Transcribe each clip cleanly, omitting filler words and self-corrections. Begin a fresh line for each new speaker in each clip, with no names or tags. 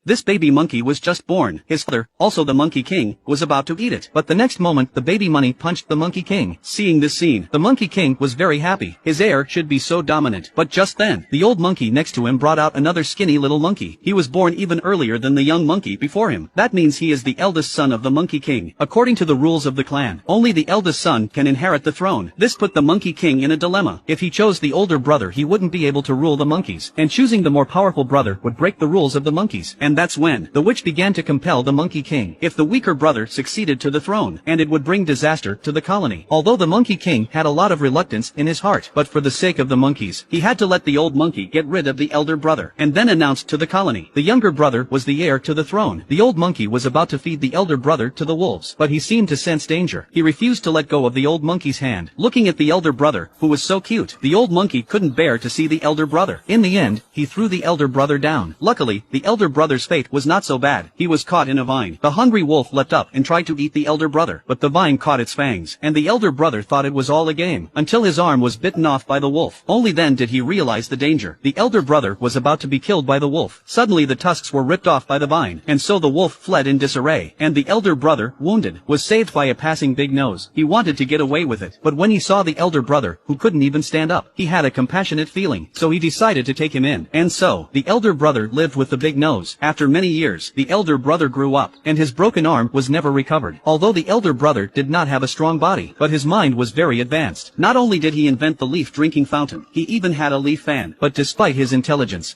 This baby monkey was just born. His father, also the Monkey King, was about to eat it. But the next moment the baby bunny punched the Monkey King. Seeing this scene, the Monkey King was very happy. His heir should be so dominant. But just then, the old monkey next to him brought out another skinny little monkey. He was born even earlier than the young monkey before him. That means he is the eldest son of the Monkey King. According to the rules of the clan, only the eldest son can inherit the throne. This put the Monkey King in a dilemma. If he chose the older brother, he wouldn't be able to rule the monkeys, and choosing the more powerful brother would break the rules of the monkeys. And that's when the witch began to compel the Monkey King if the weaker brother succeeded to the throne, and it would bring disaster to the colony. Although the Monkey King had a lot of reluctance in his heart, but for the sake of the monkeys, he had to let the old monkey get rid of the elder brother, and then announced to the colony the younger brother was the heir to the throne. The old monkey was about to feed the elder brother to the wolves, but he seemed to sense danger. He refused to let go of the old monkey's hand. Looking at the elder brother, who was so cute, the old monkey couldn't bear to see the elder brother. In the end, he threw the elder brother down. Luckily, the elder brother's fate was not so bad. He was caught in a vine. The hungry wolf leapt up and tried to eat the elder brother, but the vine caught its fangs, and the elder brother thought it was all a game, until his arm was bitten off by the wolf. Only then did he realize the danger. The elder brother was about to be killed by the wolf. Suddenly the tusks were ripped off by the vine, and so the wolf fled in disarray, and the elder brother, wounded, was saved by a passing big nose. He wanted to get away with it, but when he saw the elder brother, who couldn't even stand up, he had a compassionate feeling, so he decided to take him in. And so, the elder brother lived with the big nose. After many years, the elder brother grew up, and his broken arm was never recovered. Although the elder brother did not have a strong body, but his mind was very advanced. Not only did he invent the leaf drinking fountain, he even had a leaf fan. But despite his intelligence,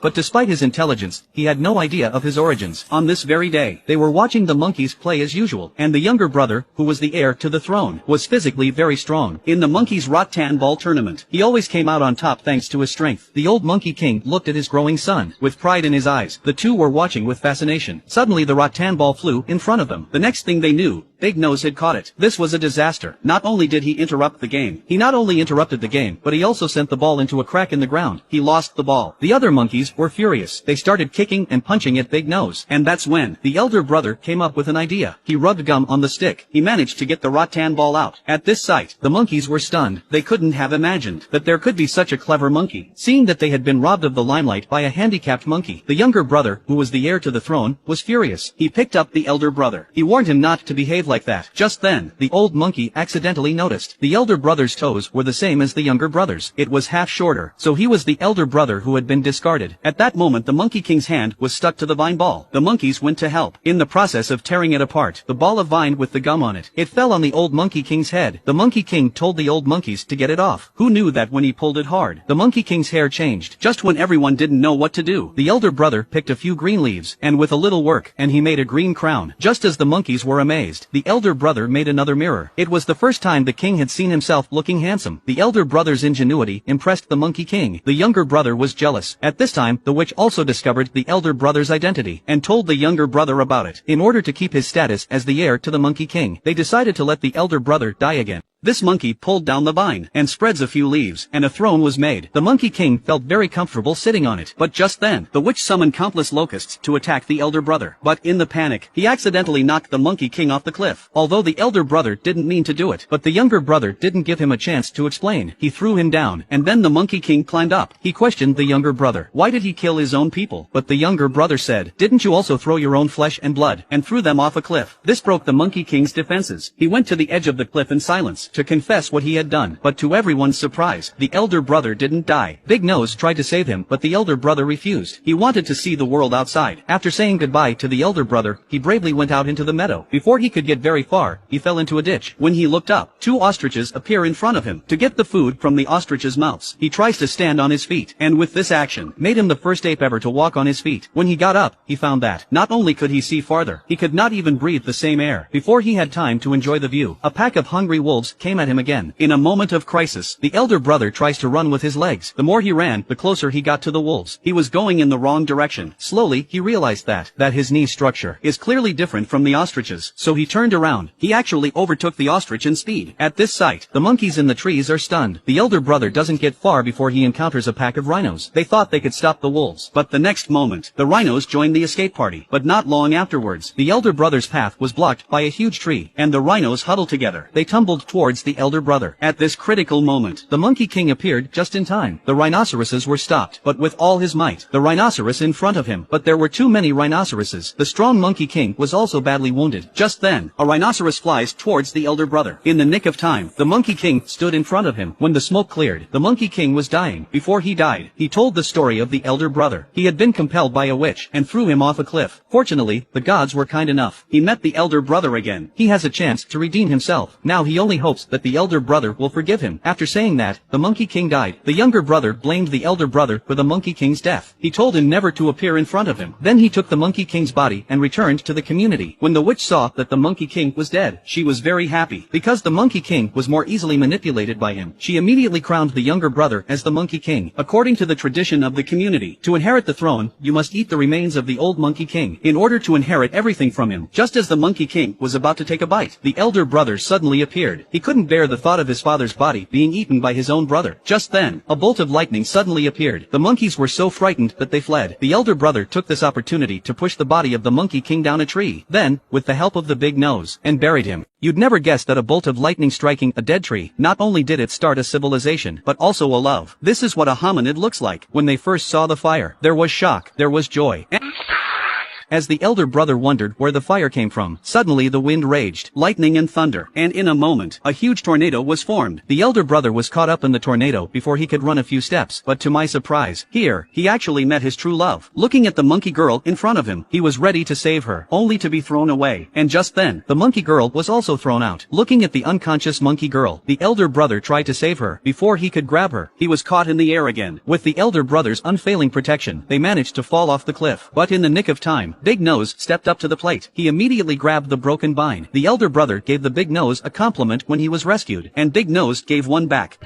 he had no idea of his origins. On this very day, they were watching the monkeys play as usual, and the younger brother, who was the heir to the throne, was physically very strong. In the monkeys' rattan ball tournament, he always came out on top thanks to his strength. The old Monkey King looked at his growing son, with pride in his eyes. The two were watching with fascination. Suddenly the rattan ball flew in front of them. The next thing they knew, Big Nose had caught it. This was a disaster. Not only did he interrupt the game, but he also sent the ball into a crack in the ground. He lost the ball. The other monkeys were furious. They started kicking and punching at Big Nose. And that's when the elder brother came up with an idea. He rubbed gum on the stick. He managed to get the rattan ball out. At this sight, the monkeys were stunned. They couldn't have imagined that there could be such a clever monkey. Seeing that they had been robbed of the limelight by a handicapped monkey, the younger brother, who was the heir to the throne, was furious. He picked up the elder brother. He warned him not to behave like that. Just then, the old monkey accidentally noticed the elder brother's toes were the same as the younger brother's. It was half shorter, so he was the elder brother who had been discarded. At that moment the Monkey King's hand was stuck to the vine ball. The monkeys went to help. In the process of tearing it apart, the ball of vine with the gum on it, it fell on the old Monkey King's head. The Monkey King told the old monkeys to get it off. Who knew that when he pulled it hard, the Monkey King's hair changed? Just when everyone didn't know what to do, the elder brother picked a few green leaves, and with a little work, and he made a green crown. Just as the monkeys were amazed, the elder brother made another mirror. It was the first time the king had seen himself looking handsome. The elder brother's ingenuity impressed the Monkey King. The younger brother was jealous. At this time, the witch also discovered the elder brother's identity, and told the younger brother about it. In order to keep his status as the heir to the Monkey King, they decided to let the elder brother die again. This monkey pulled down the vine, and spreads a few leaves, and a throne was made. The Monkey King felt very comfortable sitting on it. But just then, the witch summoned countless locusts to attack the elder brother. But in the panic, he accidentally knocked the Monkey King off the cliff. Although the elder brother didn't mean to do it, but the younger brother didn't give him a chance to explain. He threw him down, and then the Monkey King climbed up. He questioned the younger brother. Why did he kill his own people? But the younger brother said, "Didn't you also throw your own flesh and blood, and threw them off a cliff?" This broke the Monkey King's defenses. He went to the edge of the cliff in silence, to confess what he had done. But to everyone's surprise, the elder brother didn't die. Big Nose tried to save him, but the elder brother refused. He wanted to see the world outside. After saying goodbye to the elder brother, he bravely went out into the meadow. Before he could get very far, he fell into a ditch. When he looked up, two ostriches appear in front of him. To get the food from the ostriches' mouths, he tries to stand on his feet, and with this action, made him the first ape ever to walk on his feet. When he got up, he found that, not only could he see farther, he could not even breathe the same air. Before he had time to enjoy the view, a pack of hungry wolves came at him again. In a moment of crisis, the elder brother tries to run with his legs. The more he ran, the closer he got to the wolves. He was going in the wrong direction. Slowly, he realized that his knee structure is clearly different from the ostriches. So he turned around. He actually overtook the ostrich in speed. At this sight, the monkeys in the trees are stunned. The elder brother doesn't get far before he encounters a pack of rhinos. They thought they could stop the wolves. But the next moment, the rhinos joined the escape party. But not long afterwards, the elder brother's path was blocked by a huge tree, and the rhinos huddled together. They tumbled towards towards the elder brother. At this critical moment, the Monkey King appeared just in time. The rhinoceroses were stopped, but with all his might. The rhinoceros in front of him, but there were too many rhinoceroses. The strong Monkey King was also badly wounded. Just then, a rhinoceros flies towards the elder brother. In the nick of time, the Monkey King stood in front of him. When the smoke cleared, the Monkey King was dying. Before he died, he told the story of the elder brother. He had been compelled by a witch and threw him off a cliff. Fortunately, the gods were kind enough. He met the elder brother again. He has a chance to redeem himself. Now he only hopes that the elder brother will forgive him. After saying that, the Monkey King died. The younger brother blamed the elder brother for the Monkey King's death. He told him never to appear in front of him. Then he took the Monkey King's body and returned to the community. When the witch saw that the Monkey King was dead, she was very happy. Because the Monkey King was more easily manipulated by him, she immediately crowned the younger brother as the Monkey King. According to the tradition of the community, to inherit the throne, you must eat the remains of the old Monkey King in order to inherit everything from him. Just as the Monkey King was about to take a bite, the elder brother suddenly appeared. He couldn't bear the thought of his father's body being eaten by his own brother. Just then, a bolt of lightning suddenly appeared. The monkeys were so frightened that they fled. The elder brother took this opportunity to push the body of the Monkey King down a tree. Then, with the help of the big nose, and buried him. You'd never guess that a bolt of lightning striking a dead tree not only did it start a civilization, but also a love. This is what a hominid looks like. When they first saw the fire, there was shock, there was joy. As the elder brother wondered where the fire came from, suddenly the wind raged, lightning and thunder, and in a moment, a huge tornado was formed. The elder brother was caught up in the tornado before he could run a few steps, but to my surprise, here, he actually met his true love. Looking at the monkey girl in front of him, he was ready to save her, only to be thrown away. And just then, the monkey girl was also thrown out. Looking at the unconscious monkey girl, the elder brother tried to save her. Before he could grab her, he was caught in the air again. With the elder brother's unfailing protection, they managed to fall off the cliff. But in the nick of time, Big Nose stepped up to the plate. He immediately grabbed the broken vine. The elder brother gave the Big Nose a compliment when he was rescued, and Big Nose gave one back.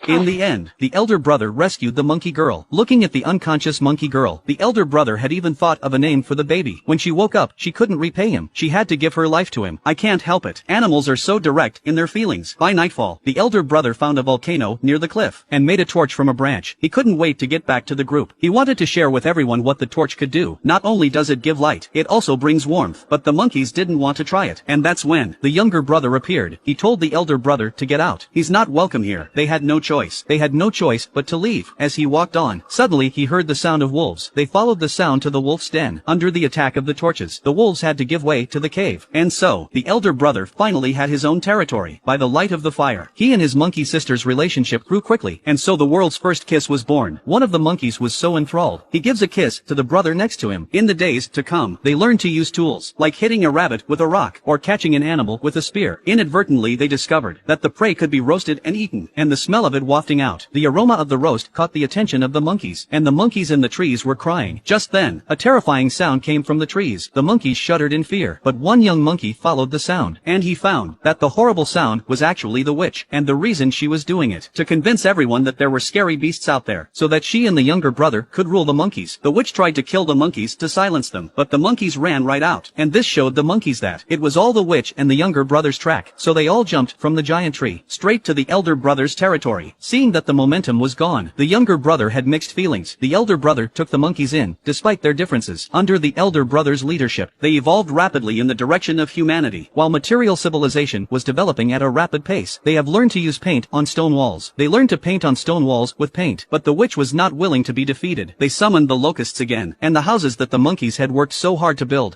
In the end, the elder brother rescued the monkey girl. Looking at the unconscious monkey girl, the elder brother had even thought of a name for the baby. When she woke up, she couldn't repay him. She had to give her life to him. I can't help it. Animals are so direct in their feelings. By nightfall, the elder brother found a volcano near the cliff and made a torch from a branch. He couldn't wait to get back to the group. He wanted to share with everyone what the torch could do. Not only does it give light, it also brings warmth. But the monkeys didn't want to try it. And that's when the younger brother appeared. He told the elder brother to get out. He's not welcome here. They had no choice. They had no choice but to leave. As he walked on, suddenly he heard the sound of wolves. They followed the sound to the wolf's den. Under the attack of the torches, the wolves had to give way to the cave. And so, the elder brother finally had his own territory. By the light of the fire, he and his monkey sister's relationship grew quickly, and so the world's first kiss was born. One of the monkeys was so enthralled, he gives a kiss to the brother next to him. In the days to come, they learned to use tools, like hitting a rabbit with a rock, or catching an animal with a spear. Inadvertently they discovered that the prey could be roasted and eaten, and the smell of it wafting out. The aroma of the roast caught the attention of the monkeys, and the monkeys in the trees were crying. Just then, a terrifying sound came from the trees. The monkeys shuddered in fear, but one young monkey followed the sound, and he found that the horrible sound was actually the witch, and the reason she was doing it, to convince everyone that there were scary beasts out there, so that she and the younger brother could rule the monkeys. The witch tried to kill the monkeys to silence them, but the monkeys ran right out, and this showed the monkeys that it was all the witch and the younger brother's track, so they all jumped from the giant tree, straight to the elder brother's territory. Seeing that the momentum was gone, the younger brother had mixed feelings. The elder brother took the monkeys in, despite their differences. Under the elder brother's leadership, they evolved rapidly in the direction of humanity. While material civilization was developing at a rapid pace, they have learned to use paint on stone walls. They learned to paint on stone walls with paint, but the witch was not willing to be defeated. They summoned the locusts again, and the houses that the monkeys had worked so hard to build,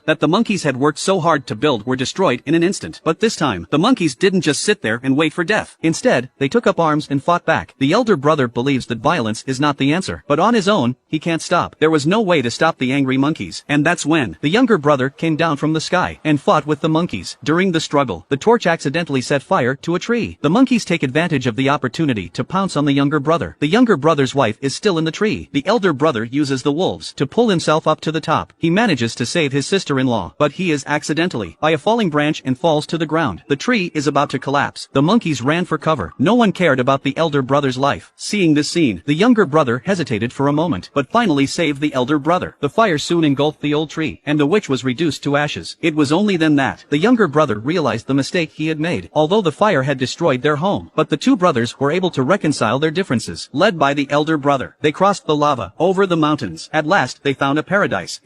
were destroyed in an instant. But this time, the monkeys didn't just sit there and wait for death. Instead, they took up arms and fought back. The elder brother believes that violence is not the answer, but on his own, he can't stop. There was no way to stop the angry monkeys, and that's when the younger brother came down from the sky and fought with the monkeys. During the struggle, the torch accidentally set fire to a tree. The monkeys take advantage of the opportunity to pounce on the younger brother. The younger brother's wife is still in the tree. The elder brother uses the wolves to pull himself up to the top. He manages to save his sister-in-law, but he is accidentally by a falling branch and falls to the ground. The tree is about to collapse. The monkeys ran for cover. No one cared about the elder elder brother's life. Seeing this scene, the younger brother hesitated for a moment, but finally saved the elder brother. The fire soon engulfed the old tree, and the witch was reduced to ashes. It was only then that the younger brother realized the mistake he had made. Although the fire had destroyed their home, but the two brothers were able to reconcile their differences. Led by the elder brother, they crossed the lava, over the mountains. At last, they found a paradise.